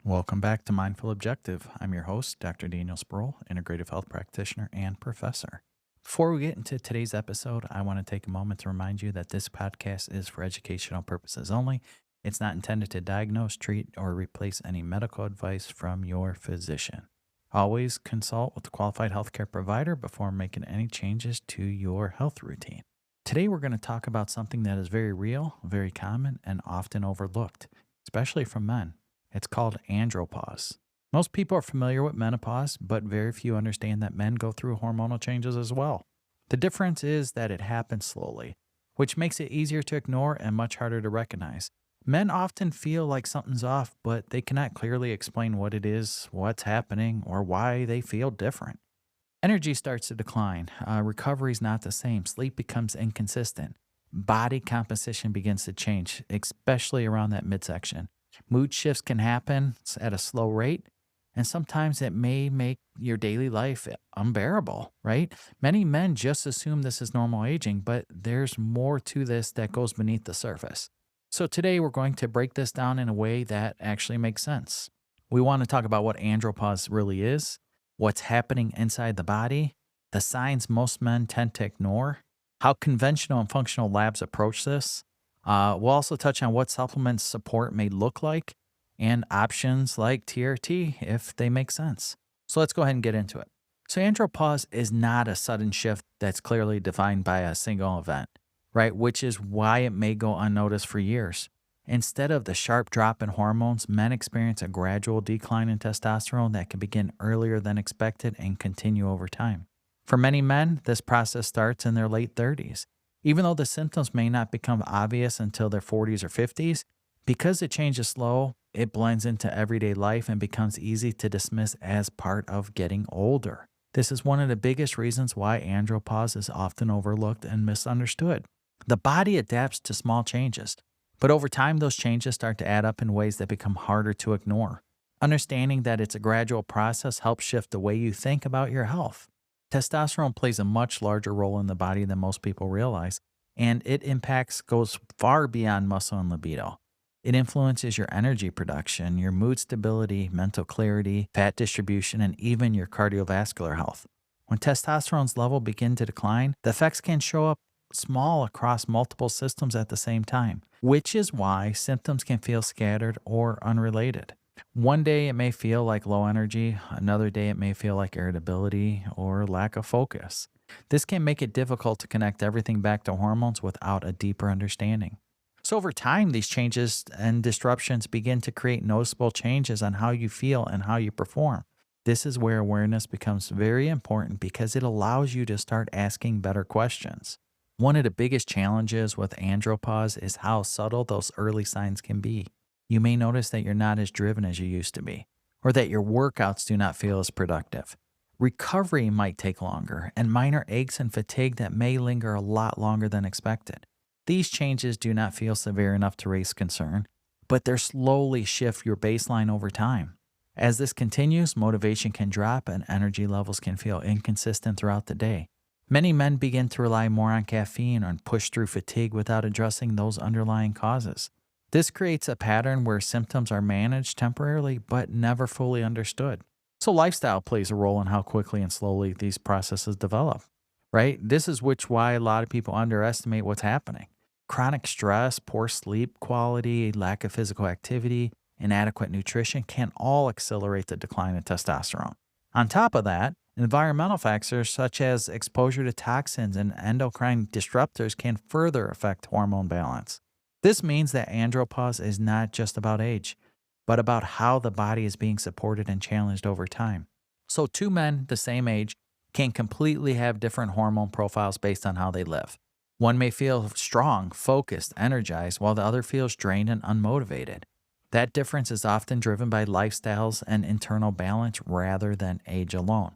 Welcome back to Mindful Objective. I'm your host, Dr. Daniel Sproul, integrative health practitioner and professor. Before we get into today's episode, I want to take a moment to remind you that this podcast is for educational purposes only. It's not intended to diagnose, treat, or replace any medical advice from your physician. Always consult with a qualified healthcare provider before making any changes to your health routine. Today, we're going to talk about something that is very real, very common, and often overlooked, especially from men. It's called andropause. Most people are familiar with menopause, but very few understand that men go through hormonal changes as well. The difference is that it happens slowly, which makes it easier to ignore and much harder to recognize. Men often feel like something's off, but they cannot clearly explain what it is, what's happening, or why they feel different. Energy starts to decline. Recovery is not the same. Sleep becomes inconsistent. Body composition begins to change, especially around that midsection. Mood shifts can happen at a slow rate, and sometimes it may make your daily life unbearable, right? Many men just assume this is normal aging, but there's more to this that goes beneath the surface. So today we're going to break this down in a way that actually makes sense. We want to talk about what andropause really is, what's happening inside the body, the signs most men tend to ignore, how conventional and functional labs approach this. We'll also touch on what supplement support may look like and options like TRT if they make sense. So let's go ahead and get into it. So andropause is not a sudden shift that's clearly defined by a single event, right? Which is why it may go unnoticed for years. Instead of the sharp drop in hormones, men experience a gradual decline in testosterone that can begin earlier than expected and continue over time. For many men, this process starts in their late 30s. Even though the symptoms may not become obvious until their 40s or 50s, because the change is slow, it blends into everyday life and becomes easy to dismiss as part of getting older. This is one of the biggest reasons why andropause is often overlooked and misunderstood. The body adapts to small changes, but over time those changes start to add up in ways that become harder to ignore. Understanding that it's a gradual process helps shift the way you think about your health. Testosterone plays a much larger role in the body than most people realize, and it impacts goes far beyond muscle and libido. It influences your energy production, your mood stability, mental clarity, fat distribution, and even your cardiovascular health. When testosterone's level begin to decline, the effects can show up small across multiple systems at the same time, which is why symptoms can feel scattered or unrelated. One day it may feel like low energy, another day it may feel like irritability or lack of focus. This can make it difficult to connect everything back to hormones without a deeper understanding. So over time, these changes and disruptions begin to create noticeable changes on how you feel and how you perform. This is where awareness becomes very important because it allows you to start asking better questions. One of the biggest challenges with andropause is how subtle those early signs can be. You may notice that you're not as driven as you used to be, or that your workouts do not feel as productive. Recovery might take longer, and minor aches and fatigue that may linger a lot longer than expected. These changes do not feel severe enough to raise concern, but they slowly shift your baseline over time. As this continues, motivation can drop and energy levels can feel inconsistent throughout the day. Many men begin to rely more on caffeine and push through fatigue without addressing those underlying causes. This creates a pattern where symptoms are managed temporarily but never fully understood. So lifestyle plays a role in how quickly and slowly these processes develop, right? This is why a lot of people underestimate what's happening. Chronic stress, poor sleep quality, lack of physical activity, inadequate nutrition can all accelerate the decline of testosterone. On top of that, environmental factors such as exposure to toxins and endocrine disruptors can further affect hormone balance. This means that andropause is not just about age, but about how the body is being supported and challenged over time. So two men the same age can completely have different hormone profiles based on how they live. One may feel strong, focused, energized, while the other feels drained and unmotivated. That difference is often driven by lifestyles and internal balance rather than age alone.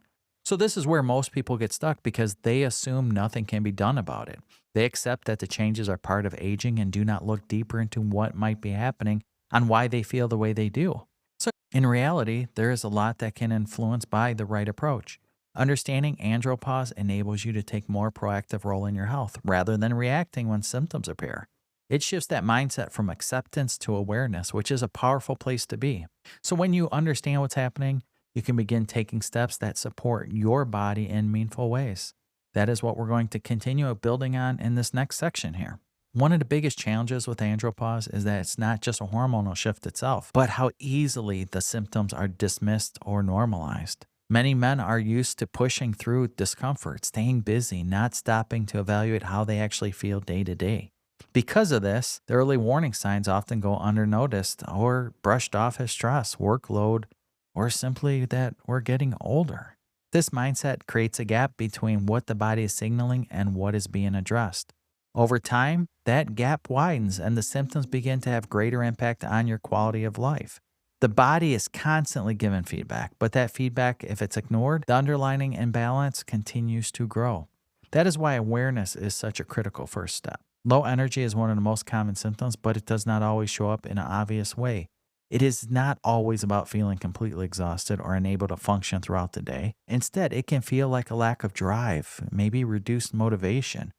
So this is where most people get stuck because they assume nothing can be done about it. They accept that the changes are part of aging and do not look deeper into what might be happening on why they feel the way they do. So in reality, there is a lot that can influence by the right approach. Understanding andropause enables you to take more proactive role in your health rather than reacting when symptoms appear. It shifts that mindset from acceptance to awareness, which is a powerful place to be. So when you understand what's happening, you can begin taking steps that support your body in meaningful ways. That is what we're going to continue building on in this next section here. One of the biggest challenges with andropause is that it's not just a hormonal shift itself, but how easily the symptoms are dismissed or normalized. Many men are used to pushing through discomfort, staying busy, not stopping to evaluate how they actually feel day to day. Because of this, the early warning signs often go unnoticed or brushed off as stress, workload, or simply that we're getting older. This mindset creates a gap between what the body is signaling and what is being addressed. Over time, that gap widens and the symptoms begin to have greater impact on your quality of life. The body is constantly given feedback, but that feedback, if it's ignored, the underlying imbalance continues to grow. That is why awareness is such a critical first step. Low energy is one of the most common symptoms, but it does not always show up in an obvious way. It is not always about feeling completely exhausted or unable to function throughout the day. Instead, it can feel like a lack of drive, maybe reduced motivation,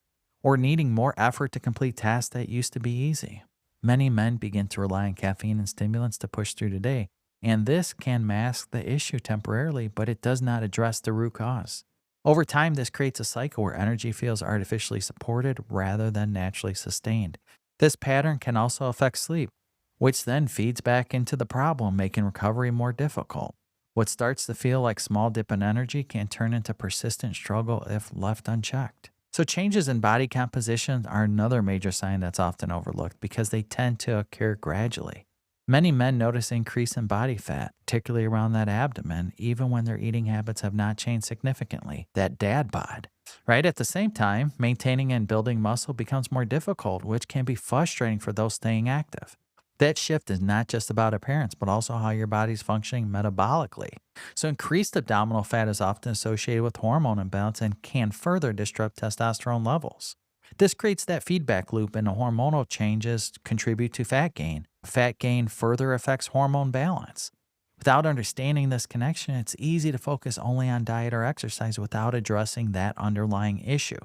or needing more effort to complete tasks that used to be easy. Many men begin to rely on caffeine and stimulants to push through the day, and this can mask the issue temporarily, but it does not address the root cause. Over time, this creates a cycle where energy feels artificially supported rather than naturally sustained. This pattern can also affect sleep, which then feeds back into the problem, making recovery more difficult. What starts to feel like small dip in energy can turn into persistent struggle if left unchecked. So changes in body composition are another major sign that's often overlooked because they tend to occur gradually. Many men notice increase in body fat, particularly around that abdomen, even when their eating habits have not changed significantly, that dad bod. Right at the same time, maintaining and building muscle becomes more difficult, which can be frustrating for those staying active. That shift is not just about appearance, but also how your body's functioning metabolically. So increased abdominal fat is often associated with hormone imbalance and can further disrupt testosterone levels. This creates that feedback loop, and the hormonal changes contribute to fat gain. Fat gain further affects hormone balance. Without understanding this connection, it's easy to focus only on diet or exercise without addressing that underlying issue.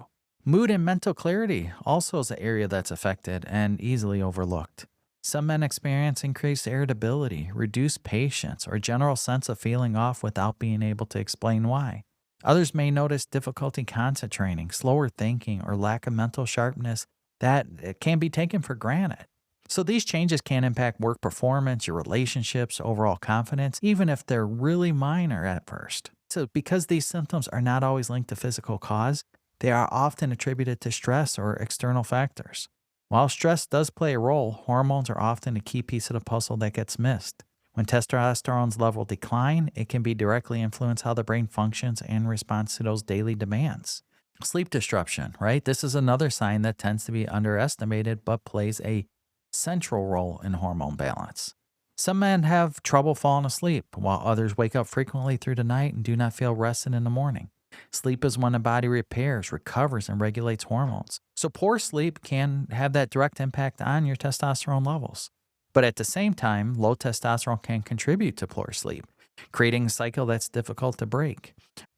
Mood and mental clarity also is an area that's affected and easily overlooked. Some men experience increased irritability, reduced patience, or general sense of feeling off without being able to explain why. Others may notice difficulty concentrating, slower thinking, or lack of mental sharpness that can be taken for granted. So these changes can impact work performance, your relationships, overall confidence, even if they're really minor at first. So because these symptoms are not always linked to physical cause, they are often attributed to stress or external factors. While stress does play a role, hormones are often a key piece of the puzzle that gets missed. When testosterone's level decline, it can be directly influence how the brain functions in response to those daily demands. Sleep disruption, right? This is another sign that tends to be underestimated but plays a central role in hormone balance. Some men have trouble falling asleep, while others wake up frequently through the night and do not feel rested in the morning. Sleep is when the body repairs, recovers, and regulates hormones. So poor sleep can have that direct impact on your testosterone levels. But at the same time, low testosterone can contribute to poor sleep, creating a cycle that's difficult to break.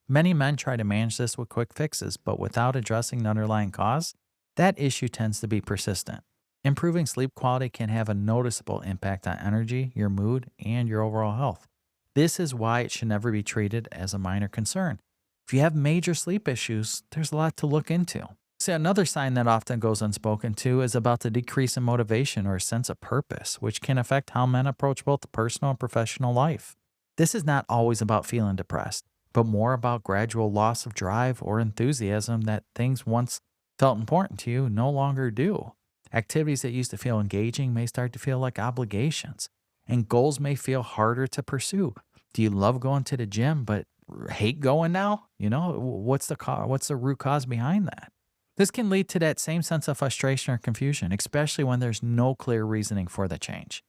Many men try to manage this with quick fixes, but without addressing the underlying cause, that issue tends to be persistent. Improving sleep quality can have a noticeable impact on energy, your mood, and your overall health. This is why it should never be treated as a minor concern. If you have major sleep issues, there's a lot to look into. See, another sign that often goes unspoken to is about the decrease in motivation or sense of purpose, which can affect how men approach both personal and professional life. This is not always about feeling depressed, but more about gradual loss of drive or enthusiasm that things once felt important to you no longer do. Activities that used to feel engaging may start to feel like obligations, and goals may feel harder to pursue. Do you love going to the gym but hate going now? What's the root cause behind that? This can lead to that same sense of frustration or confusion, especially when there's no clear reasoning for the change.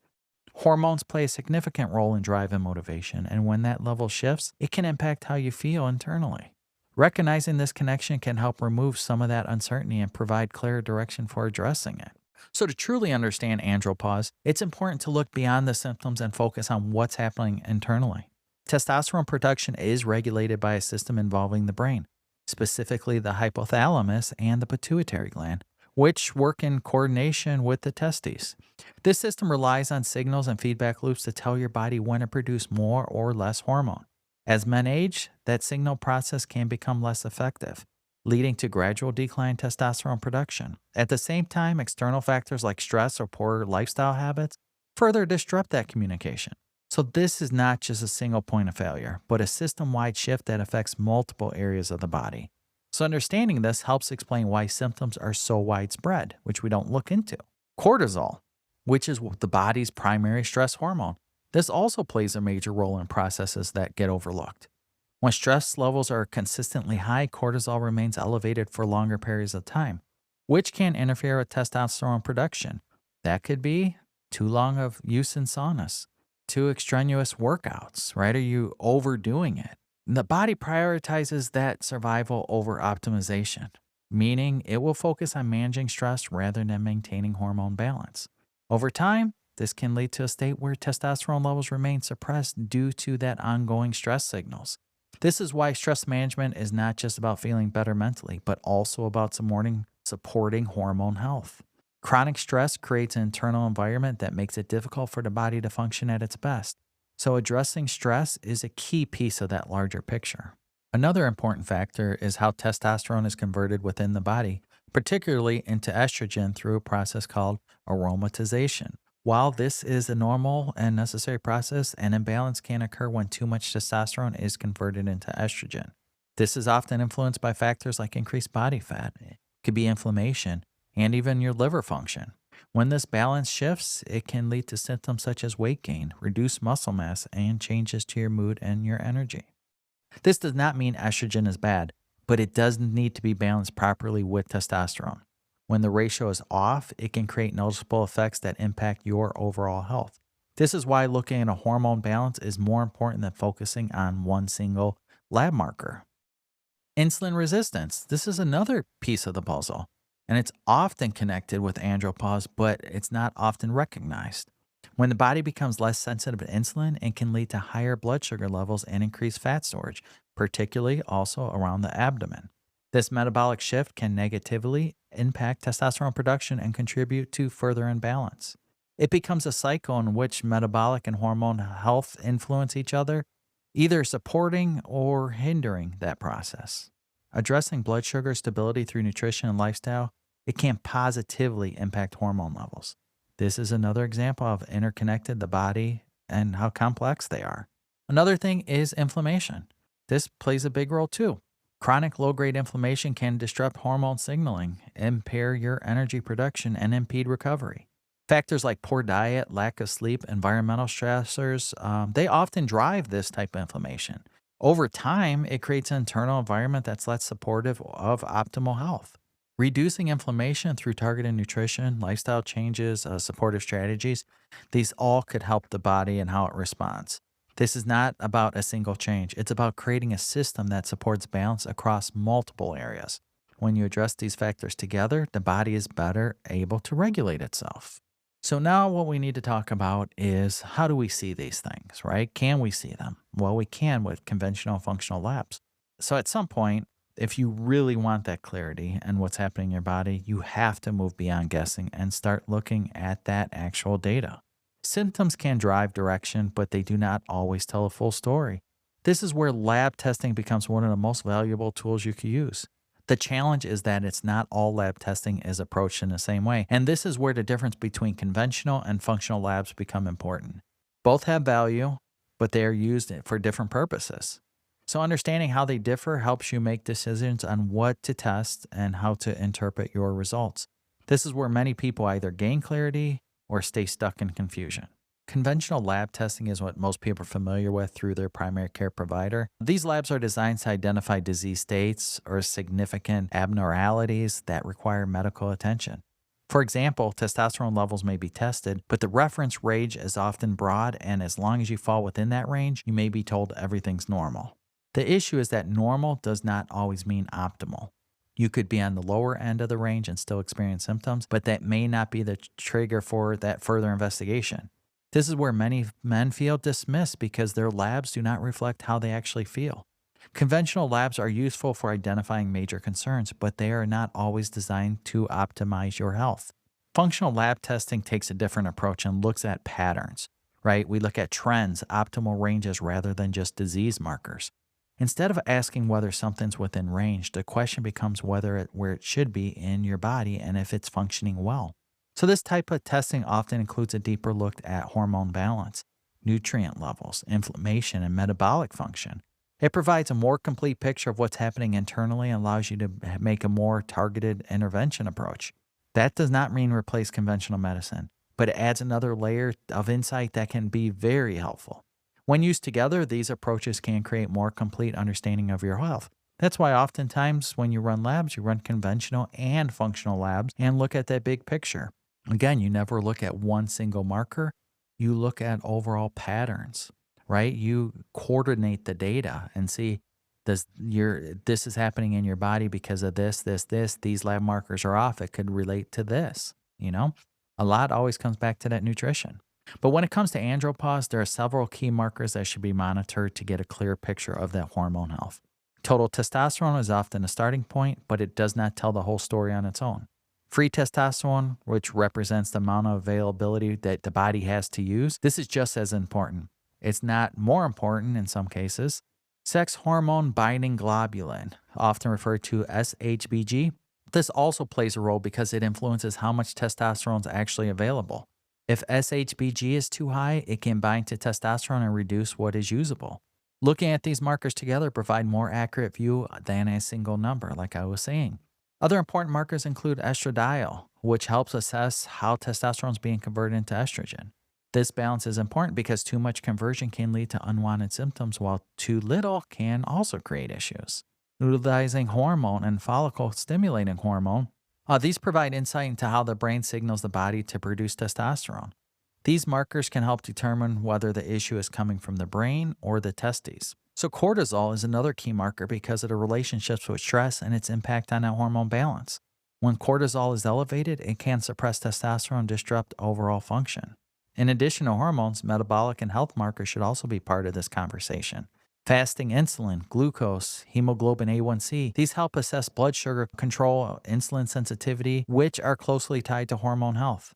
Hormones play a significant role in drive and motivation, and when that level shifts, it can impact how you feel internally. Recognizing this connection can help remove some of that uncertainty and provide clear direction for addressing it. So to truly understand andropause, it's important to look beyond the symptoms and focus on what's happening internally. Testosterone production is regulated by a system involving the brain, specifically the hypothalamus and the pituitary gland, which work in coordination with the testes. This system relies on signals and feedback loops to tell your body when to produce more or less hormone. As men age, that signal process can become less effective, leading to gradual decline in testosterone production. At the same time, external factors like stress or poor lifestyle habits further disrupt that communication. So, this is not just a single point of failure, but a system wide shift that affects multiple areas of the body. So, understanding this helps explain why symptoms are so widespread, which we don't look into. Cortisol, which is the body's primary stress hormone, this also plays a major role in processes that get overlooked. When stress levels are consistently high, cortisol remains elevated for longer periods of time, which can interfere with testosterone production. That could be too long of use in saunas, too extraneous workouts, right? Are you overdoing it? The body prioritizes that survival over optimization, meaning it will focus on managing stress rather than maintaining hormone balance. Over time, this can lead to a state where testosterone levels remain suppressed due to that ongoing stress signals. This is why stress management is not just about feeling better mentally, but also about supporting hormone health. Chronic stress creates an internal environment that makes it difficult for the body to function at its best. So addressing stress is a key piece of that larger picture. Another important factor is how testosterone is converted within the body, particularly into estrogen through a process called aromatization. While this is a normal and necessary process, an imbalance can occur when too much testosterone is converted into estrogen. This is often influenced by factors like increased body fat, it could be inflammation, and even your liver function. When this balance shifts, it can lead to symptoms such as weight gain, reduced muscle mass, and changes to your mood and your energy. This does not mean estrogen is bad, but it does need to be balanced properly with testosterone. When the ratio is off, it can create noticeable effects that impact your overall health. This is why looking at a hormone balance is more important than focusing on one single lab marker. Insulin resistance. This is another piece of the puzzle, and it's often connected with andropause, but it's not often recognized. When the body becomes less sensitive to insulin, it can lead to higher blood sugar levels and increased fat storage, particularly also around the abdomen. This metabolic shift can negatively impact testosterone production and contribute to further imbalance. It becomes a cycle in which metabolic and hormone health influence each other, either supporting or hindering that process. Addressing blood sugar stability through nutrition and lifestyle, it can positively impact hormone levels. This is another example of interconnected the body and how complex they are. Another thing is inflammation. This plays a big role too. Chronic low-grade inflammation can disrupt hormone signaling, impair your energy production, and impede recovery. Factors like poor diet, lack of sleep, environmental stressors, they often drive this type of inflammation. Over time, it creates an internal environment that's less supportive of optimal health. Reducing inflammation through targeted nutrition, lifestyle changes, supportive strategies, these all could help the body and how it responds. This is not about a single change. It's about creating a system that supports balance across multiple areas. When you address these factors together, the body is better able to regulate itself. So now what we need to talk about is how do we see these things, right? Can we see them? Well, we can with conventional functional labs. So at some point, if you really want that clarity and what's happening in your body, you have to move beyond guessing and start looking at that actual data. Symptoms can drive direction, but they do not always tell a full story. This is where lab testing becomes one of the most valuable tools you can use. The challenge is that it's not all lab testing is approached in the same way, and this is where the difference between conventional and functional labs become important. Both have value, but they are used for different purposes. So understanding how they differ helps you make decisions on what to test and how to interpret your results. This is where many people either gain clarity or stay stuck in confusion. Conventional lab testing is what most people are familiar with through their primary care provider. These labs are designed to identify disease states or significant abnormalities that require medical attention. For example, testosterone levels may be tested, but the reference range is often broad, and as long as you fall within that range, you may be told everything's normal. The issue is that normal does not always mean optimal. You could be on the lower end of the range and still experience symptoms, but that may not be the trigger for that further investigation. This is where many men feel dismissed because their labs do not reflect how they actually feel. Conventional labs are useful for identifying major concerns, but they are not always designed to optimize your health. Functional lab testing takes a different approach and looks at patterns, right? We look at trends, optimal ranges rather than just disease markers. Instead of asking whether something's within range, the question becomes where it should be in your body and if it's functioning well. So this type of testing often includes a deeper look at hormone balance, nutrient levels, inflammation, and metabolic function. It provides a more complete picture of what's happening internally and allows you to make a more targeted intervention approach. That does not mean replace conventional medicine, but it adds another layer of insight that can be very helpful. When used together, these approaches can create more complete understanding of your health. That's why oftentimes when you run labs, you run conventional and functional labs and look at that big picture. Again, you never look at one single marker. You look at overall patterns, right? You coordinate the data and see this is happening in your body because of this, these lab markers are off. It could relate to this, A lot always comes back to that nutrition. But when it comes to andropause, there are several key markers that should be monitored to get a clear picture of that hormone health. Total testosterone is often a starting point, but it does not tell the whole story on its own. Free testosterone, which represents the amount of availability that the body has to use, this is just as important. It's not more important in some cases. Sex hormone binding globulin, often referred to as SHBG, this also plays a role because it influences how much testosterone is actually available. If SHBG is too high, it can bind to testosterone and reduce what is usable. Looking at these markers together provide more accurate view than a single number, like I was saying. Other important markers include estradiol, which helps assess how testosterone is being converted into estrogen. This balance is important because too much conversion can lead to unwanted symptoms, while too little can also create issues. Utilizing hormone and follicle stimulating hormone, these provide insight into how the brain signals the body to produce testosterone. These markers can help determine whether the issue is coming from the brain or the testes. So cortisol is another key marker because of the relationships with stress and its impact on that hormone balance. When cortisol is elevated, it can suppress testosterone and disrupt overall function. In addition to hormones, metabolic and health markers should also be part of this conversation. Fasting insulin, glucose, hemoglobin A1C, these help assess blood sugar control, insulin sensitivity, which are closely tied to hormone health.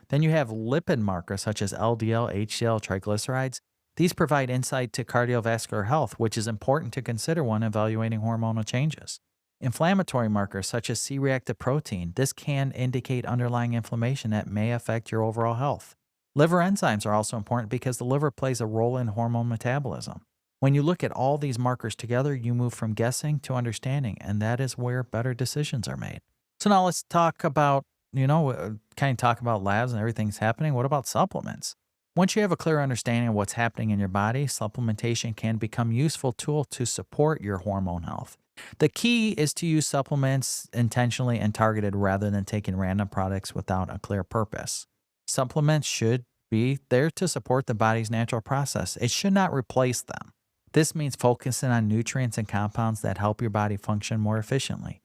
Then you have lipid markers such as LDL, HDL, triglycerides. These provide insight to cardiovascular health, which is important to consider when evaluating hormonal changes. Inflammatory markers such as C-reactive protein, this can indicate underlying inflammation that may affect your overall health. Liver enzymes are also important because the liver plays a role in hormone metabolism. When you look at all these markers together, you move from guessing to understanding, and that is where better decisions are made. So now let's talk about, talk about labs and everything's happening. What about supplements? Once you have a clear understanding of what's happening in your body, supplementation can become a useful tool to support your hormone health. The key is to use supplements intentionally and targeted rather than taking random products without a clear purpose. Supplements should be there to support the body's natural process. It should not replace them. This means focusing on nutrients and compounds that help your body function more efficiently.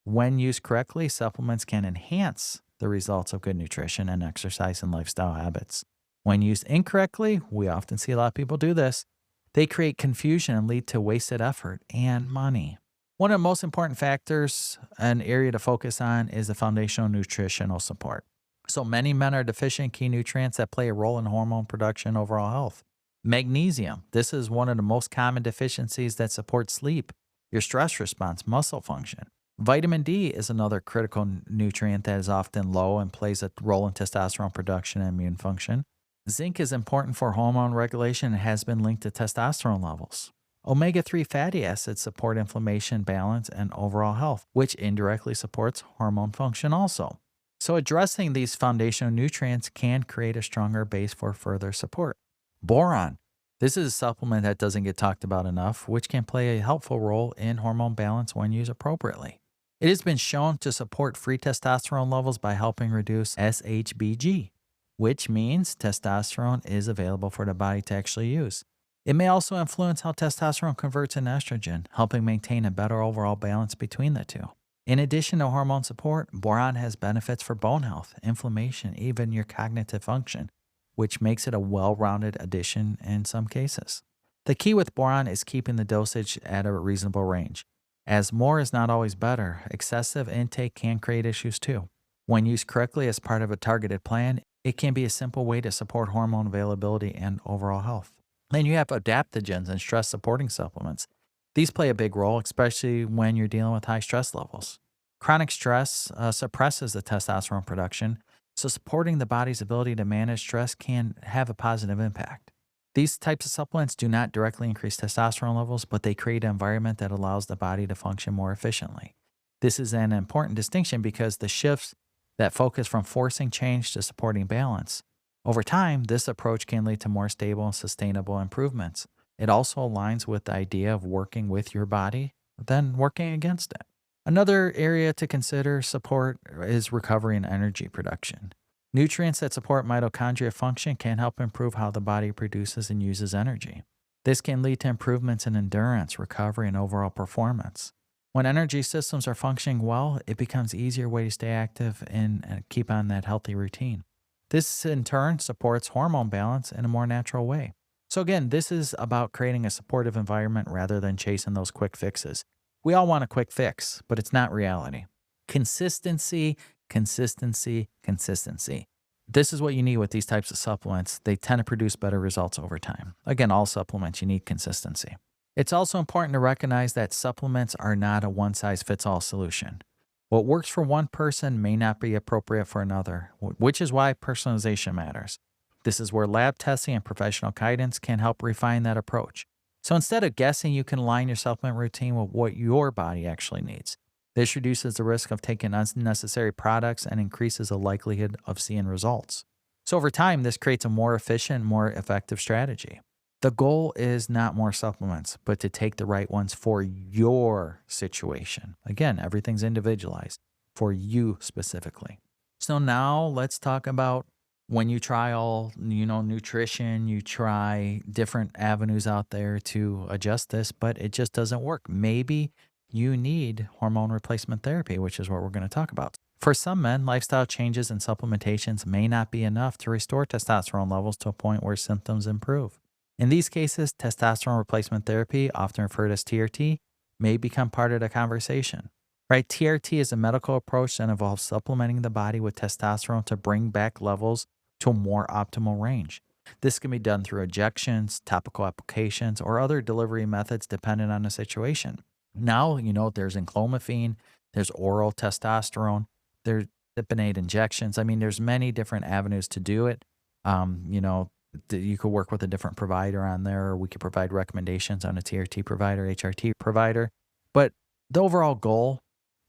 When used correctly, supplements can enhance the results of good nutrition and exercise and lifestyle habits. When used incorrectly, we often see a lot of people do this, they create confusion and lead to wasted effort and money. One of the most important factors, an area to focus on, is the foundational nutritional support. So many men are deficient in key nutrients that play a role in hormone production and overall health. Magnesium. This is one of the most common deficiencies that support sleep, your stress response, muscle function. Vitamin D is another critical nutrient that is often low and plays a role in testosterone production and immune function. Zinc is important for hormone regulation and has been linked to testosterone levels. Omega-3 fatty acids support inflammation, balance, and overall health, which indirectly supports hormone function also. So addressing these foundational nutrients can create a stronger base for further support. Boron. This is a supplement that doesn't get talked about enough, which can play a helpful role in hormone balance when used appropriately. It has been shown to support free testosterone levels by helping reduce SHBG, which means testosterone is available for the body to actually use. It may also influence how testosterone converts into estrogen, helping maintain a better overall balance between the two. In addition to hormone support, boron has benefits for bone health, inflammation, even your cognitive function, which makes it a well-rounded addition in some cases. The key with boron is keeping the dosage at a reasonable range. As more is not always better, excessive intake can create issues too. When used correctly as part of a targeted plan, it can be a simple way to support hormone availability and overall health. Then you have adaptogens and stress supporting supplements. These play a big role, especially when you're dealing with high stress levels. Chronic stress suppresses the testosterone production, so supporting the body's ability to manage stress can have a positive impact. These types of supplements do not directly increase testosterone levels, but they create an environment that allows the body to function more efficiently. This is an important distinction because the shifts that focus from forcing change to supporting balance. Over time, this approach can lead to more stable and sustainable improvements. It also aligns with the idea of working with your body than working against it. Another area to consider support is recovery and energy production. Nutrients that support mitochondria function can help improve how the body produces and uses energy. This can lead to improvements in endurance, recovery, and overall performance. When energy systems are functioning well, it becomes an easier way to stay active and keep on that healthy routine. This, in turn, supports hormone balance in a more natural way. So again, this is about creating a supportive environment rather than chasing those quick fixes. We all want a quick fix, but it's not reality. Consistency, consistency, consistency. This is what you need with these types of supplements. They tend to produce better results over time. Again, all supplements, you need consistency. It's also important to recognize that supplements are not a one-size-fits-all solution. What works for one person may not be appropriate for another, which is why personalization matters. This is where lab testing and professional guidance can help refine that approach. So instead of guessing, you can align your supplement routine with what your body actually needs. This reduces the risk of taking unnecessary products and increases the likelihood of seeing results. So over time, this creates a more efficient, more effective strategy. The goal is not more supplements, but to take the right ones for your situation. Again, everything's individualized for you specifically. So now let's talk about when you try all, nutrition, you try different avenues out there to adjust this, but it just doesn't work. Maybe you need hormone replacement therapy, which is what we're going to talk about. For some men, lifestyle changes and supplementations may not be enough to restore testosterone levels to a point where symptoms improve. In these cases, testosterone replacement therapy, often referred as TRT, may become part of the conversation. Right? TRT is a medical approach that involves supplementing the body with testosterone to bring back levels to a more optimal range. This can be done through injections, topical applications, or other delivery methods dependent on the situation. Now, there's enclomiphene, there's oral testosterone, there's lipinate injections. There's many different avenues to do it. You could work with a different provider on there, or we could provide recommendations on a TRT provider, HRT provider. But the overall goal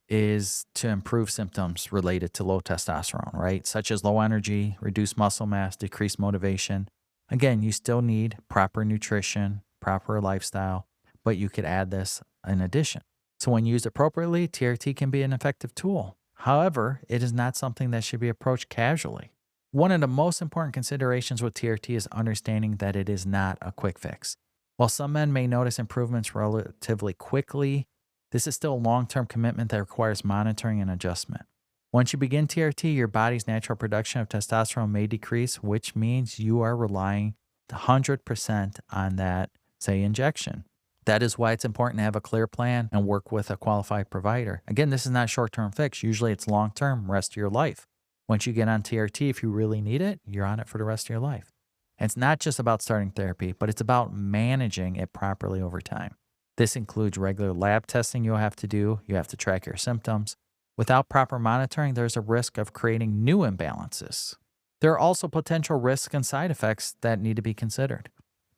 is to improve symptoms related to low testosterone, right? Such as low energy, reduced muscle mass, decreased motivation. Again, you still need proper nutrition, proper lifestyle, but you could add this in addition. So when used appropriately, TRT can be an effective tool. However, it is not something that should be approached casually. One of the most important considerations with TRT is understanding that it is not a quick fix. While some men may notice improvements relatively quickly, this is still a long-term commitment that requires monitoring and adjustment. Once you begin TRT, your body's natural production of testosterone may decrease, which means you are relying 100% on that, say, injection. That is why it's important to have a clear plan and work with a qualified provider. Again, this is not a short-term fix. Usually it's long-term, rest of your life. Once you get on TRT, if you really need it, you're on it for the rest of your life. And it's not just about starting therapy, but it's about managing it properly over time. This includes regular lab testing you'll have to do. You have to track your symptoms. Without proper monitoring, there's a risk of creating new imbalances. There are also potential risks and side effects that need to be considered.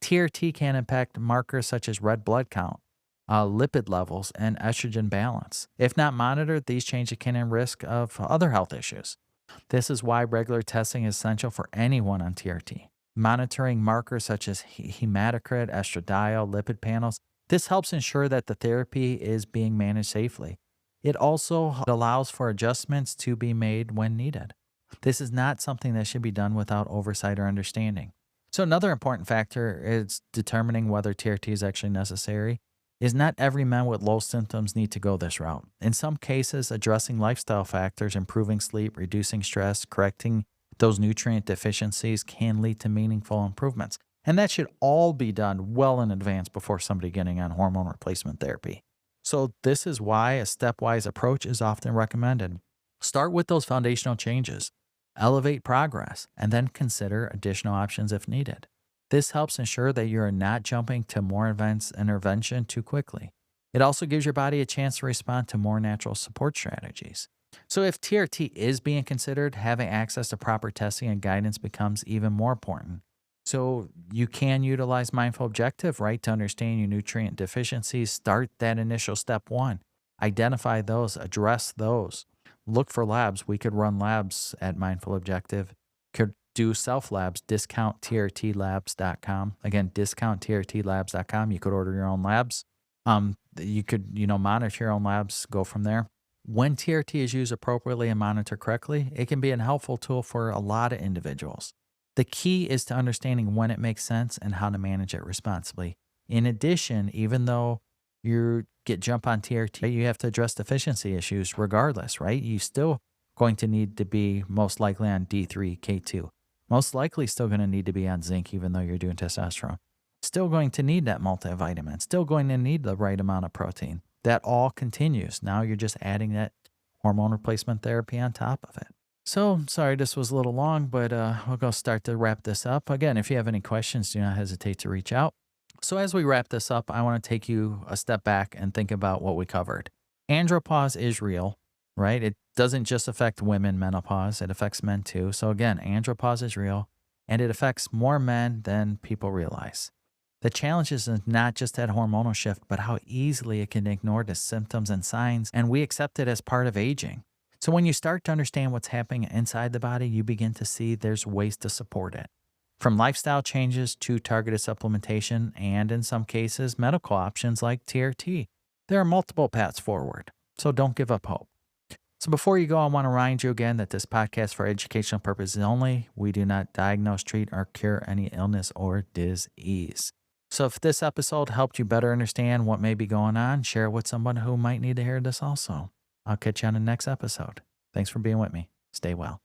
TRT can impact markers such as red blood count, lipid levels, and estrogen balance. If not monitored, these changes can have risk of other health issues. This is why regular testing is essential for anyone on TRT. Monitoring markers such as hematocrit, estradiol, lipid panels, this helps ensure that the therapy is being managed safely. It also allows for adjustments to be made when needed. This is not something that should be done without oversight or understanding. So another important factor is determining whether TRT is actually necessary. Is not every man with low symptoms need to go this route. In some cases, addressing lifestyle factors, improving sleep, reducing stress, correcting those nutrient deficiencies can lead to meaningful improvements. And that should all be done well in advance before somebody getting on hormone replacement therapy. So this is why a stepwise approach is often recommended. Start with those foundational changes, elevate progress, and then consider additional options if needed. This helps ensure that you are not jumping to more advanced intervention too quickly. It also gives your body a chance to respond to more natural support strategies. So if TRT is being considered, having access to proper testing and guidance becomes even more important. So you can utilize mindful objective, right, to understand your nutrient deficiencies. Start that initial step one. Identify those, address those. Look for labs. We could run labs at Mindful Objective. Could do self labs, discounttrtlabs.com. Again, discounttrtlabs.com. You could order your own labs. You could, monitor your own labs, go from there. When TRT is used appropriately and monitored correctly, it can be a helpful tool for a lot of individuals. The key is to understanding when it makes sense and how to manage it responsibly. In addition, even though you jump on TRT, you have to address deficiency issues regardless, right? You still going to need to be most likely on D3, K2. Most likely still going to need to be on zinc even though you're doing testosterone. Still going to need that multivitamin. Still going to need the right amount of protein. That all continues. Now you're just adding that hormone replacement therapy on top of it. So, sorry this was a little long, but we'll go start to wrap this up. Again, if you have any questions, do not hesitate to reach out. So as we wrap this up, I want to take you a step back and think about what we covered. Andropause is real, right? It doesn't just affect women, menopause. It affects men too. So again, andropause is real, and it affects more men than people realize. The challenge is not just that hormonal shift, but how easily it can ignore the symptoms and signs, and we accept it as part of aging. So when you start to understand what's happening inside the body, you begin to see there's ways to support it. From lifestyle changes to targeted supplementation, and in some cases, medical options like TRT. There are multiple paths forward, so don't give up hope. So before you go, I want to remind you again that this podcast is for educational purposes only. We do not diagnose, treat, or cure any illness or disease. So if this episode helped you better understand what may be going on, share it with someone who might need to hear this also. I'll catch you on the next episode. Thanks for being with me. Stay well.